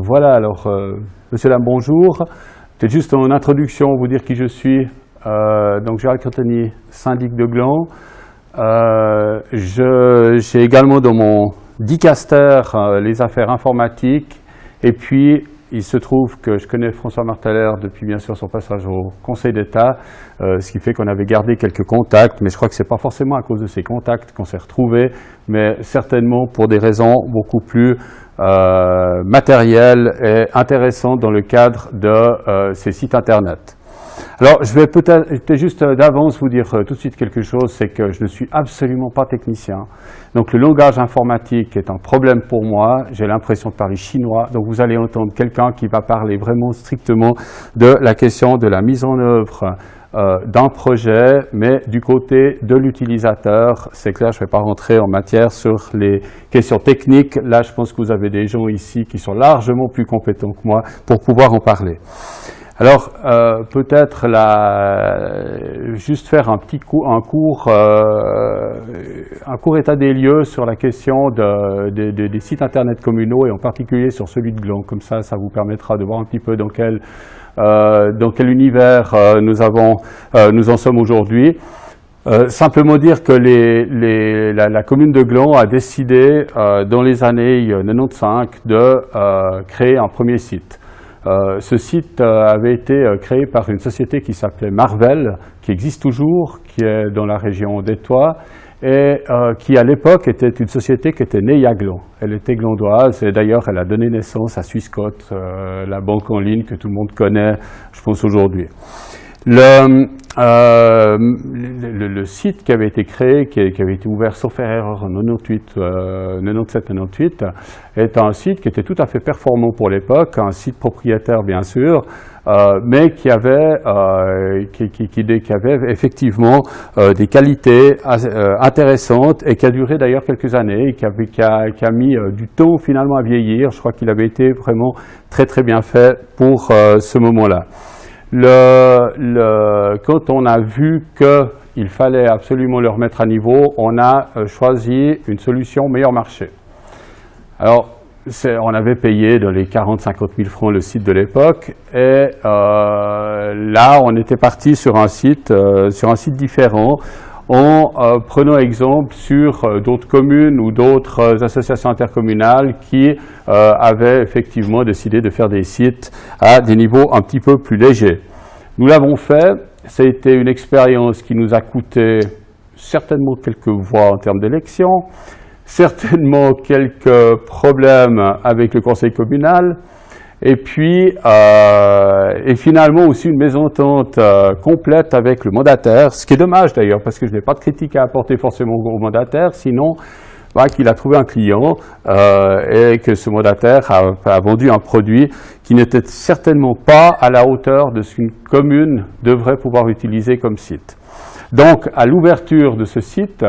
Voilà, alors, monsieur, dame, bonjour. Peut-être juste en introduction, vous dire qui je suis. Donc, Gérald Cretonnier, syndic de Gland. J'ai également dans mon dicaster les affaires informatiques. Et puis, il se trouve que je connais François Marteller depuis bien sûr son passage au Conseil d'État, ce qui fait qu'on avait gardé quelques contacts, mais je crois que ce n'est pas forcément à cause de ces contacts qu'on s'est retrouvés, mais certainement pour des raisons beaucoup plus matérielles et intéressantes dans le cadre de ces sites Internet. Alors, je vais peut-être juste d'avance vous dire tout de suite quelque chose, c'est que je ne suis absolument pas technicien. Donc, le langage informatique est un problème pour moi. J'ai l'impression de parler chinois. Donc, vous allez entendre quelqu'un qui va parler vraiment strictement de la question de la mise en œuvre d'un projet, mais du côté de l'utilisateur. C'est clair, je ne vais pas rentrer en matière sur les questions techniques. Là, je pense que vous avez des gens ici qui sont largement plus compétents que moi pour pouvoir en parler. Alors, peut-être juste faire un court état des lieux sur la question des sites Internet communaux et en particulier sur celui de Gland. Comme ça vous permettra de voir un petit peu dans quel univers nous en sommes aujourd'hui. Simplement dire que la commune de Gland a décidé dans les années 95 de créer un premier site. Ce site avait été créé par une société qui s'appelait Marvel, qui existe toujours, qui est dans la région d'Étoile, et qui à l'époque était une société qui était née à Gland. Elle était glandoise, et d'ailleurs elle a donné naissance à Swissquote, la banque en ligne que tout le monde connaît, je pense, aujourd'hui. Le site qui avait été créé, qui avait été ouvert sauf erreur en 97-98, est un site qui était tout à fait performant pour l'époque, un site propriétaire bien sûr, mais qui avait effectivement des qualités intéressantes et qui a duré d'ailleurs quelques années et qui a mis du temps finalement à vieillir. Je crois qu'il avait été vraiment très très bien fait pour ce moment-là. Quand on a vu qu'il fallait absolument le remettre à niveau, on a choisi une solution meilleur marché. Alors, on avait payé dans les 40-50 000 francs le site de l'époque, et là, on était parti sur un site différent, en prenant exemple sur d'autres communes ou d'autres associations intercommunales qui avaient effectivement décidé de faire des sites à des niveaux un petit peu plus légers. Nous l'avons fait, ça a été une expérience qui nous a coûté certainement quelques voix en termes d'élection, certainement quelques problèmes avec le conseil communal, et puis et finalement aussi une mésentente complète avec le mandataire, ce qui est dommage d'ailleurs, parce que je n'ai pas de critique à apporter forcément au mandataire, sinon qu'il a trouvé un client et que ce mandataire a vendu un produit qui n'était certainement pas à la hauteur de ce qu'une commune devrait pouvoir utiliser comme site. Donc à l'ouverture de ce site,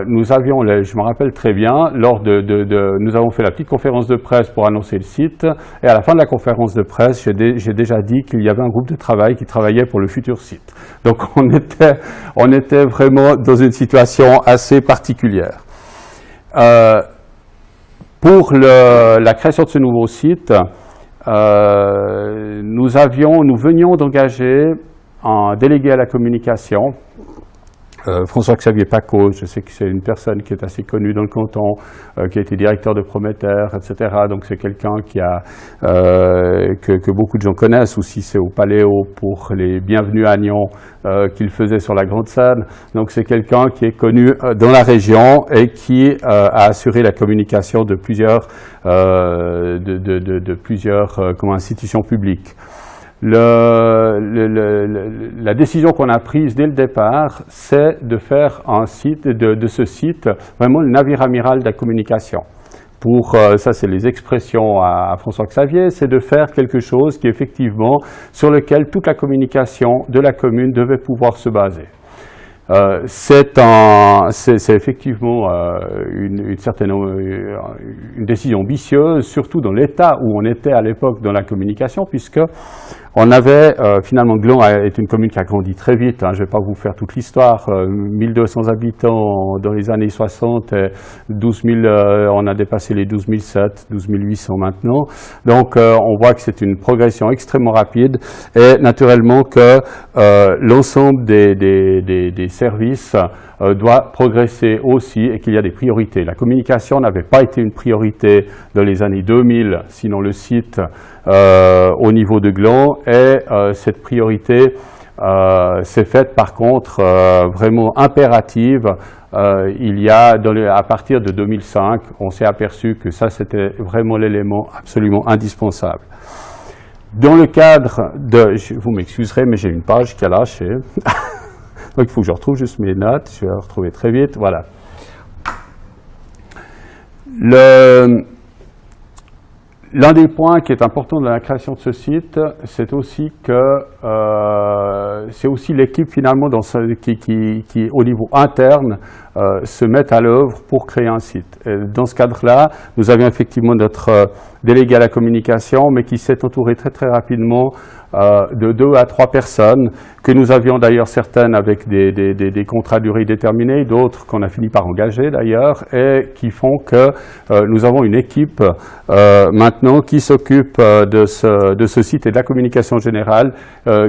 nous avions, je me rappelle très bien, nous avons fait la petite conférence de presse pour annoncer le site, et à la fin de la conférence de presse, j'ai déjà dit qu'il y avait un groupe de travail qui travaillait pour le futur site. Donc on était vraiment dans une situation assez particulière. Pour la création de ce nouveau site, nous venions d'engager un délégué à la communication, François-Xavier Paco. Je sais que c'est une personne qui est assez connue dans le canton, qui a été directeur de Prométhère, etc. Donc c'est quelqu'un que beaucoup de gens connaissent, ou si c'est au Paléo pour les Bienvenus à Nyon qu'il faisait sur la grande scène. Donc c'est quelqu'un qui est connu dans la région et qui a assuré la communication de plusieurs institutions publiques. La décision qu'on a prise dès le départ, c'est de faire de ce site vraiment le navire amiral de la communication. Ça c'est les expressions à François Xavier, c'est de faire quelque chose qui effectivement, sur lequel toute la communication de la commune devait pouvoir se baser. C'est effectivement une décision ambitieuse, surtout dans l'état où on était à l'époque dans la communication, puisque On avait, finalement, Gland est une commune qui a grandi très vite, hein, je ne vais pas vous faire toute l'histoire, 1200 habitants dans les années 60, 12 000, on a dépassé les 12 700, 12 800 maintenant. Donc, on voit que c'est une progression extrêmement rapide et naturellement que l'ensemble des services doit progresser aussi et qu'il y a des priorités. La communication n'avait pas été une priorité dans les années 2000, sinon le site au niveau de Gland, et cette priorité s'est faite par contre vraiment impérative. Il y a, à partir de 2005, on s'est aperçu que ça c'était vraiment l'élément absolument indispensable. Dans le cadre de, vous m'excuserez, mais j'ai une page qui a lâché. Donc il faut que je retrouve juste mes notes, je vais la retrouver très vite, voilà. L'un des points qui est important dans la création de ce site, c'est aussi que c'est aussi l'équipe finalement qui au niveau interne se met à l'œuvre pour créer un site. Et dans ce cadre-là, nous avions effectivement notre délégué à la communication, mais qui s'est entouré très très rapidement de 2 à 3 personnes, que nous avions d'ailleurs certaines avec des contrats à durée déterminée, d'autres qu'on a fini par engager d'ailleurs, et qui font que nous avons une équipe maintenant qui s'occupe de ce site et de la communication générale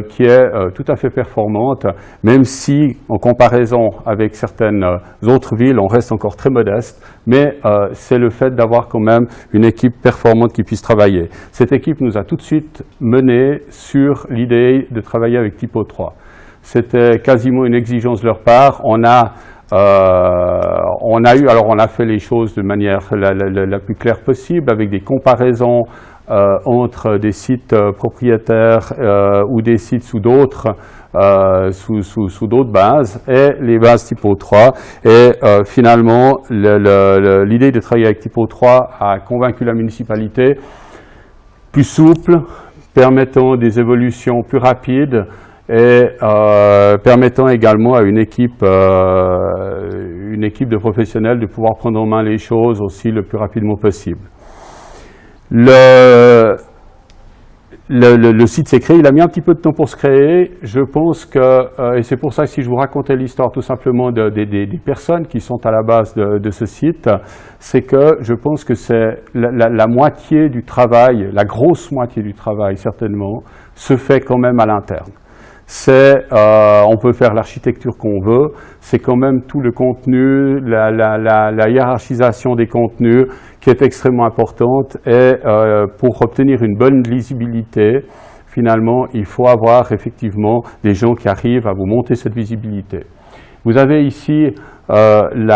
qui est tout à fait performante, même si en comparaison avec certaines autres villes, on reste encore très modeste, mais c'est le fait d'avoir quand même une équipe performante qui puisse travailler. Cette équipe nous a tout de suite mené sur l'idée de travailler avec Typo 3. C'était quasiment une exigence de leur part. On a fait les choses de manière la plus claire possible, avec des comparaisons entre des sites propriétaires ou des sites sous d'autres bases, et les bases Typo 3. Et finalement, l'idée de travailler avec Typo 3 a convaincu la municipalité, plus souple, permettant des évolutions plus rapides et permettant également à une équipe de professionnels de pouvoir prendre en main les choses aussi le plus rapidement possible. Le site s'est créé, il a mis un petit peu de temps pour se créer. Je pense que, et c'est pour ça que si je vous racontais l'histoire tout simplement des personnes qui sont à la base de ce site, c'est que je pense que c'est la moitié du travail, la grosse moitié du travail certainement, se fait quand même à l'interne. On peut faire l'architecture qu'on veut, c'est quand même tout le contenu, la hiérarchisation des contenus qui est extrêmement importante, et pour obtenir une bonne lisibilité, finalement, il faut avoir effectivement des gens qui arrivent à vous monter cette visibilité. Vous avez ici le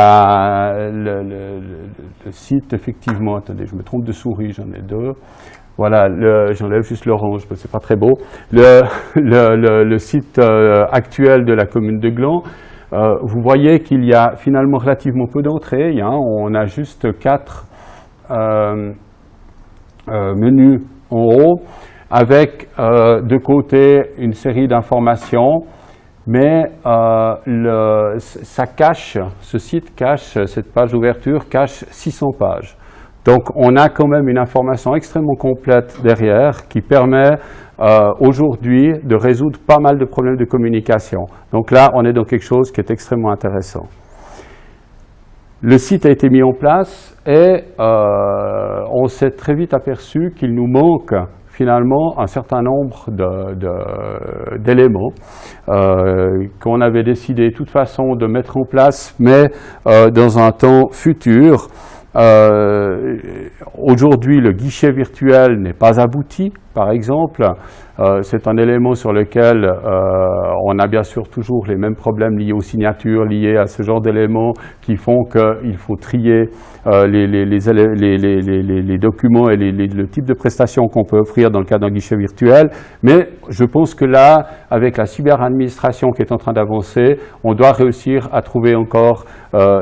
site, effectivement, attendez, je me trompe de souris, j'en ai 2. Voilà, j'enlève juste l'orange, parce que c'est pas très beau. Le site actuel de la commune de Gland, vous voyez qu'il y a finalement relativement peu d'entrées. On a juste 4 menus en haut, avec de côté une série d'informations, mais ce site cache, cette page d'ouverture cache 600 pages. Donc on a quand même une information extrêmement complète derrière qui permet aujourd'hui de résoudre pas mal de problèmes de communication. Donc là, on est dans quelque chose qui est extrêmement intéressant. Le site a été mis en place et on s'est très vite aperçu qu'il nous manque finalement un certain nombre d'éléments qu'on avait décidé de toute façon de mettre en place, mais dans un temps futur. Aujourd'hui, le guichet virtuel n'est pas abouti, par exemple. C'est un élément sur lequel on a bien sûr toujours les mêmes problèmes liés aux signatures, liés à ce genre d'éléments qui font qu'il faut trier les documents et le type de prestations qu'on peut offrir dans le cadre d'un guichet virtuel. Mais je pense que là, avec la cyberadministration qui est en train d'avancer, on doit réussir à trouver encore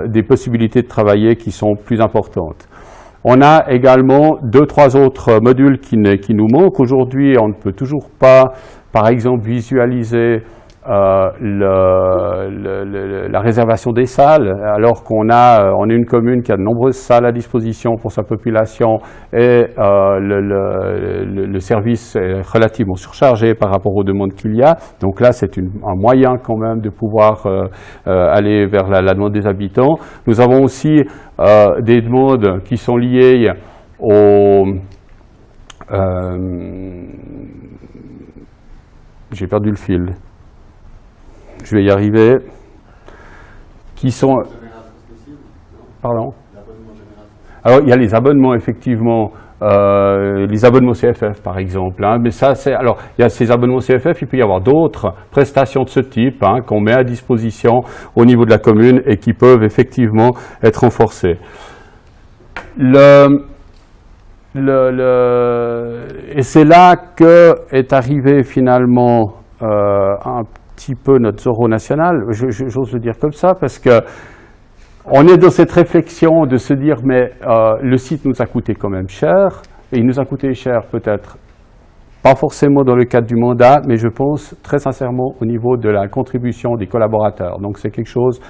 des possibilités de travailler qui sont plus importantes. On a également 2-3 autres modules qui nous manquent. Aujourd'hui, on ne peut toujours pas, par exemple, visualiser la réservation des salles, alors qu'on a une commune qui a de nombreuses salles à disposition pour sa population et le service est relativement surchargé par rapport aux demandes qu'il y a. Donc là, c'est un moyen quand même de pouvoir aller vers la demande des habitants. Nous avons aussi des demandes qui sont liées au... j'ai perdu le fil. Je vais y arriver. Qui sont... Pardon? Alors, il y a les abonnements, effectivement, les abonnements CFF, par exemple. Hein, mais ça, c'est... Alors, il y a ces abonnements CFF, il peut y avoir d'autres prestations de ce type qu'on met à disposition au niveau de la commune et qui peuvent, effectivement, être renforcées. Et c'est là qu'est arrivé, finalement, un petit peu notre Zorro national, j'ose le dire comme ça, parce que on est dans cette réflexion de se dire, mais le site nous a coûté quand même cher, et il nous a coûté cher peut-être, pas forcément dans le cadre du mandat, mais je pense très sincèrement au niveau de la contribution des collaborateurs. Donc c'est quelque chose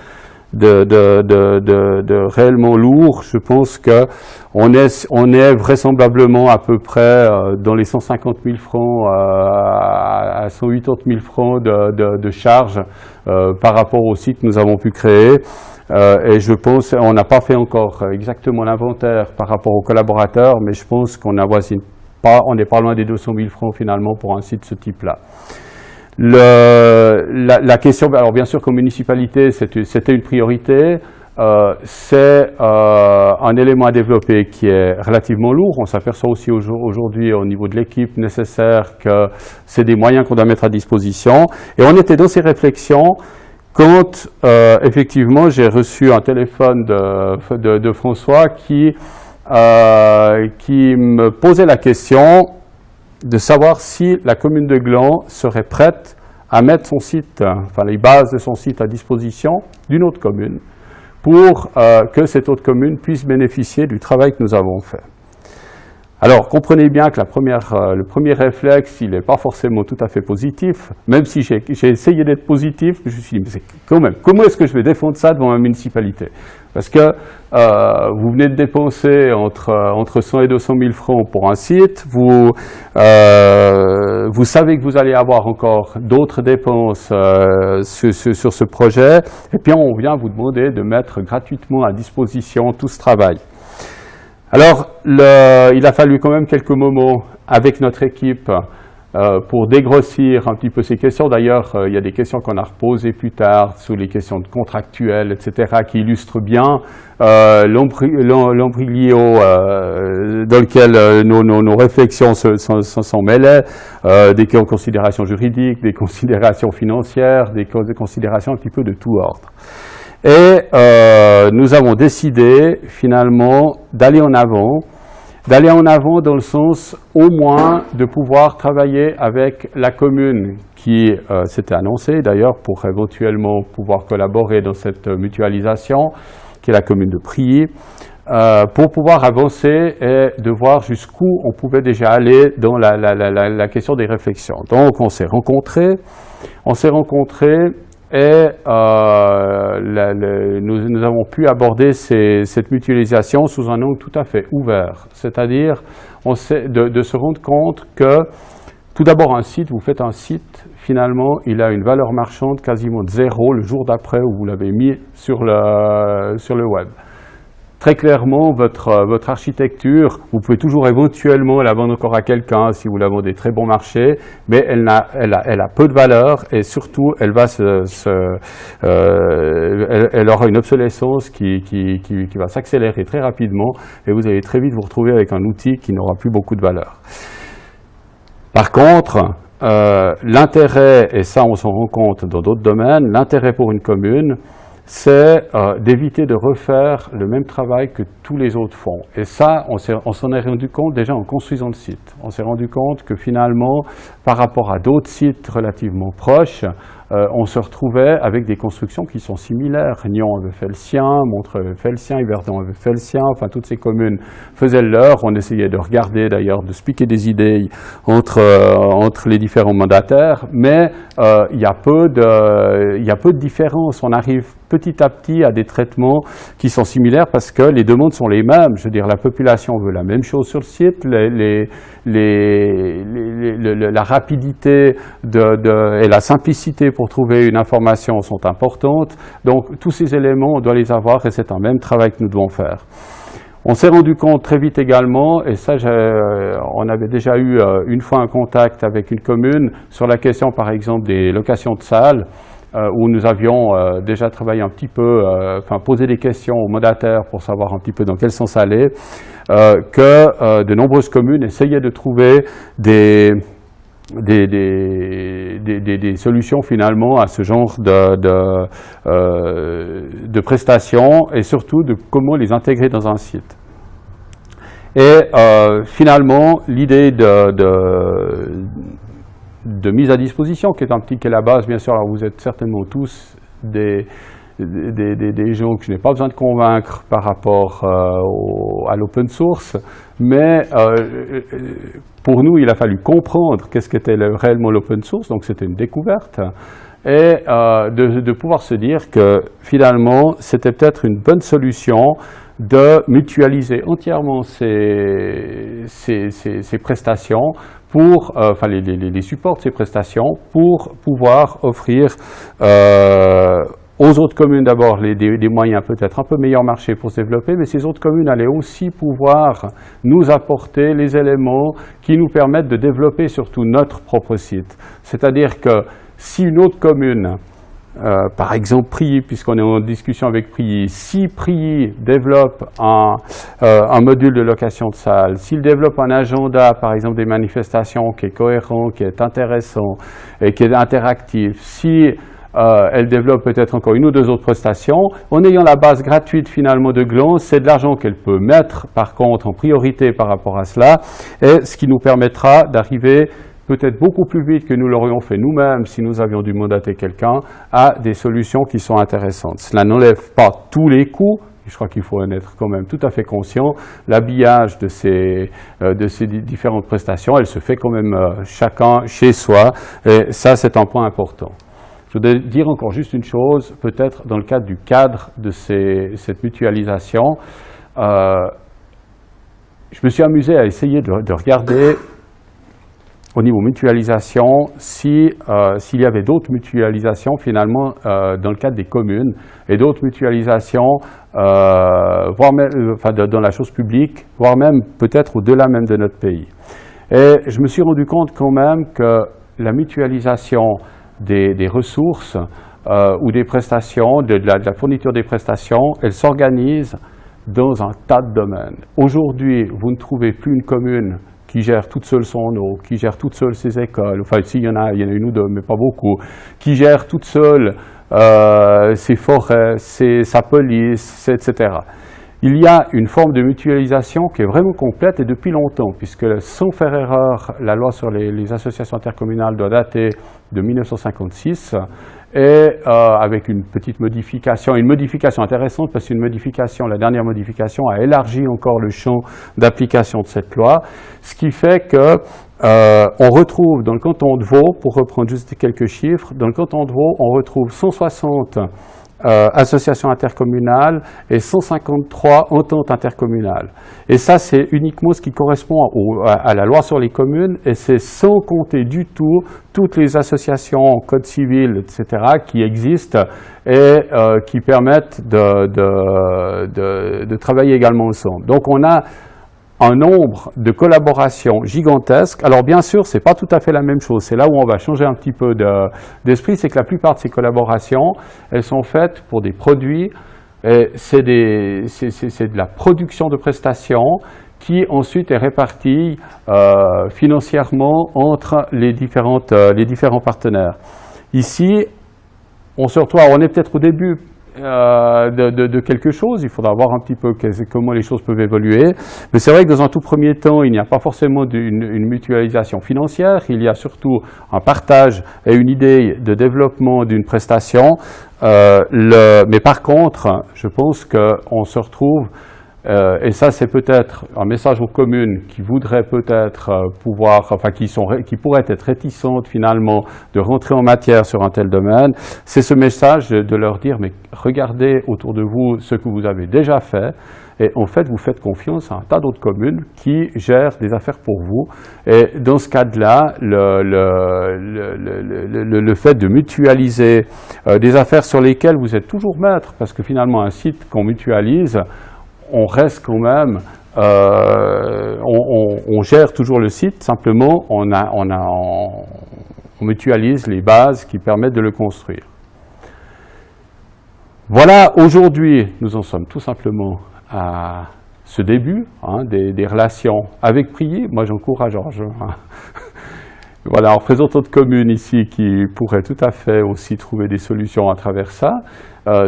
de réellement lourd. Je pense qu'on est vraisemblablement à peu près dans les 150 000 francs à 180 000 francs de charges par rapport au site que nous avons pu créer. Et je pense, on n'a pas fait encore exactement l'inventaire par rapport aux collaborateurs, mais je pense qu'on avoisine pas, on n'est pas loin des 200 000 francs finalement pour un site de ce type-là. La question, alors bien sûr comme municipalité, c'était une priorité, c'est un élément à développer qui est relativement lourd. On s'aperçoit aussi aujourd'hui au niveau de l'équipe nécessaire que c'est des moyens qu'on doit mettre à disposition. Et on était dans ces réflexions quand effectivement j'ai reçu un téléphone de François qui me posait la question de savoir si la commune de Gland serait prête à mettre son site, enfin les bases de son site à disposition d'une autre commune pour que cette autre commune puisse bénéficier du travail que nous avons fait. Alors, comprenez bien que le premier réflexe, il n'est pas forcément tout à fait positif, même si j'ai essayé d'être positif, je me suis dit, mais c'est quand même, comment est-ce que je vais défendre ça devant ma municipalité? Parce que vous venez de dépenser entre 100 et 200 000 francs pour un site, vous savez que vous allez avoir encore d'autres dépenses sur ce projet, et puis on vient vous demander de mettre gratuitement à disposition tout ce travail. Alors, il a fallu quand même quelques moments avec notre équipe pour dégrossir un petit peu ces questions. D'ailleurs, il y a des questions qu'on a reposées plus tard sur les questions contractuelles, etc., qui illustrent bien l'embryon dans lequel nos réflexions s'en mêlaient, des considérations juridiques, des considérations financières, des considérations un petit peu de tout ordre. Et nous avons décidé finalement d'aller en avant dans le sens au moins de pouvoir travailler avec la commune qui s'était annoncée d'ailleurs pour éventuellement pouvoir collaborer dans cette mutualisation, qui est la commune de Prilly, pour pouvoir avancer et de voir jusqu'où on pouvait déjà aller dans la question des réflexions. Donc on s'est rencontrés et nous avons pu aborder cette mutualisation sous un angle tout à fait ouvert. C'est-à-dire de se rendre compte que, tout d'abord un site, vous faites un site, finalement, il a une valeur marchande quasiment de zéro le jour d'après où vous l'avez mis sur le web. Très clairement, votre architecture, vous pouvez toujours éventuellement la vendre encore à quelqu'un si vous la vendez très bon marché, mais elle a peu de valeur et surtout elle aura une obsolescence qui va s'accélérer très rapidement et vous allez très vite vous retrouver avec un outil qui n'aura plus beaucoup de valeur. Par contre, l'intérêt, et ça on s'en rend compte dans d'autres domaines, l'intérêt pour une commune, c'est d'éviter de refaire le même travail que tous les autres font. Et ça, on s'en est rendu compte déjà en construisant le site. On s'est rendu compte que finalement, par rapport à d'autres sites relativement proches, on se retrouvait avec des constructions qui sont similaires. Nyon avait fait le sien, Montreux avait fait le sien, Yverdon avait fait le sien, enfin toutes ces communes faisaient le leur. On essayait de regarder d'ailleurs, de se piquer des idées entre les différents mandataires, mais il y a peu de différence. On arrive petit à petit à des traitements qui sont similaires parce que les demandes sont les mêmes. Je veux dire, la population veut la même chose sur le site, la rapidité et la simplicité pour trouver une information sont importantes. Donc, tous ces éléments, on doit les avoir et c'est un même travail que nous devons faire. On s'est rendu compte très vite également, et ça, on avait déjà eu une fois un contact avec une commune sur la question, par exemple, des locations de salles, où nous avions déjà travaillé un petit peu, posé des questions aux mandataires pour savoir un petit peu dans quel sens aller, que de nombreuses communes essayaient de trouver des solutions finalement à ce genre de prestations et surtout de comment les intégrer dans un site. Et finalement, l'idée de mise à disposition, qui est la base, bien sûr, alors vous êtes certainement tous des gens que je n'ai pas besoin de convaincre par rapport à l'open source, mais pour nous, il a fallu comprendre qu'est-ce qu'était réellement l'open source, donc c'était une découverte, et de pouvoir se dire que finalement, c'était peut-être une bonne solution de mutualiser entièrement ces prestations pour, les supports de ces prestations pour pouvoir offrir aux autres communes d'abord des moyens peut-être un peu meilleur marché pour se développer, mais ces autres communes allaient aussi pouvoir nous apporter les éléments qui nous permettent de développer surtout notre propre site. C'est-à-dire que si une autre commune, par exemple Prilly, puisqu'on est en discussion avec Prilly, si Prilly développe un module de location de salles, s'il développe un agenda, par exemple des manifestations qui est cohérent, qui est intéressant et qui est interactif, si elle développe peut-être encore une ou deux autres prestations, en ayant la base gratuite finalement de Glance, c'est de l'argent qu'elle peut mettre par contre en priorité par rapport à cela, et ce qui nous permettra d'arriver peut-être beaucoup plus vite que nous l'aurions fait nous-mêmes si nous avions dû mandater quelqu'un, à des solutions qui sont intéressantes. Cela n'enlève pas tous les coûts, je crois qu'il faut en être quand même tout à fait conscient. L'habillage de ces différentes prestations, elle se fait quand même chacun chez soi, et ça c'est un point important. Je voudrais dire encore juste une chose, peut-être dans le cadre du cadre de cette mutualisation. Je me suis amusé à essayer de regarder au niveau mutualisation s'il y avait d'autres mutualisations finalement dans le cadre des communes et d'autres mutualisations voire même, dans la chose publique, voire même peut-être au-delà même de notre pays. Et je me suis rendu compte quand même que la mutualisation des ressources ou des prestations, de la fourniture des prestations, elle s'organise dans un tas de domaines. Aujourd'hui, vous ne trouvez plus une commune qui gère toute seule son eau, qui gère toute seule ses écoles, enfin s'il y en a une ou deux, mais pas beaucoup, qui gère toute seule ses forêts, sa police, etc. Il y a une forme de mutualisation qui est vraiment complète et depuis longtemps, puisque sans faire erreur, la loi sur les associations intercommunales doit dater de 1956, et avec une petite modification, une modification intéressante, parce qu'une modification, la dernière modification a élargi encore le champ d'application de cette loi, ce qui fait que on retrouve dans le canton de Vaud, pour reprendre juste quelques chiffres, dans le canton de Vaud, on retrouve 160 associations intercommunales et 153 ententes intercommunales. Et ça, c'est uniquement ce qui correspond à la loi sur les communes, et c'est sans compter du tout toutes les associations, code civil, etc., qui existent et qui permettent de travailler également ensemble. Donc on a un nombre de collaborations gigantesques. Alors bien sûr, c'est pas tout à fait la même chose. C'est là où on va changer un petit peu d'esprit, c'est que la plupart de ces collaborations, elles sont faites pour des produits, c'est de la production de prestations qui ensuite est répartie financièrement entre les différents partenaires. Ici, on se retrouve, on est peut-être au début, de quelque chose. Il faudra voir un petit peu comment les choses peuvent évoluer. Mais c'est vrai que dans un tout premier temps, il n'y a pas forcément une mutualisation financière. Il y a surtout un partage et une idée de développement d'une prestation. Mais par contre, je pense qu'on se retrouve, et ça c'est peut-être un message aux communes qui voudraient peut-être qui pourraient être réticentes finalement de rentrer en matière sur un tel domaine, c'est ce message de leur dire mais regardez autour de vous ce que vous avez déjà fait, et en fait vous faites confiance à un tas d'autres communes qui gèrent des affaires pour vous, et dans ce cas-là, le fait de mutualiser des affaires sur lesquelles vous êtes toujours maître, parce que finalement un site qu'on mutualise, on reste quand même, on gère toujours le site, simplement on mutualise les bases qui permettent de le construire. Voilà, aujourd'hui, nous en sommes tout simplement à ce début des relations avec Prier. Moi, j'encourage Georges. Voilà, un représentant de commune ici qui pourrait tout à fait aussi trouver des solutions à travers ça.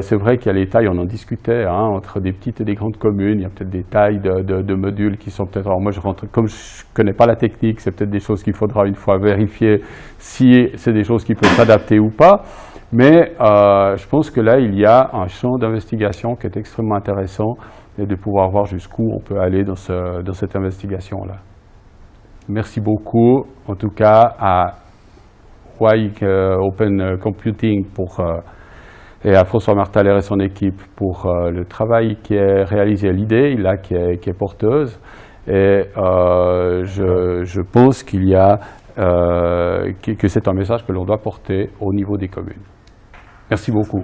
C'est vrai qu'il y a les tailles, on en discutait, entre des petites et des grandes communes. Il y a peut-être des tailles de modules qui sont peut-être... Alors moi, comme je ne connais pas la technique, c'est peut-être des choses qu'il faudra une fois vérifier si c'est des choses qui peuvent s'adapter ou pas. Mais je pense que là, il y a un champ d'investigation qui est extrêmement intéressant, et de pouvoir voir jusqu'où on peut aller dans cette investigation-là. Merci beaucoup, en tout cas, à Wike Open Computing et à François Martaler et son équipe pour le travail qui est réalisé, l'idée là qui est porteuse. Et je pense qu'il y a que c'est un message que l'on doit porter au niveau des communes. Merci beaucoup.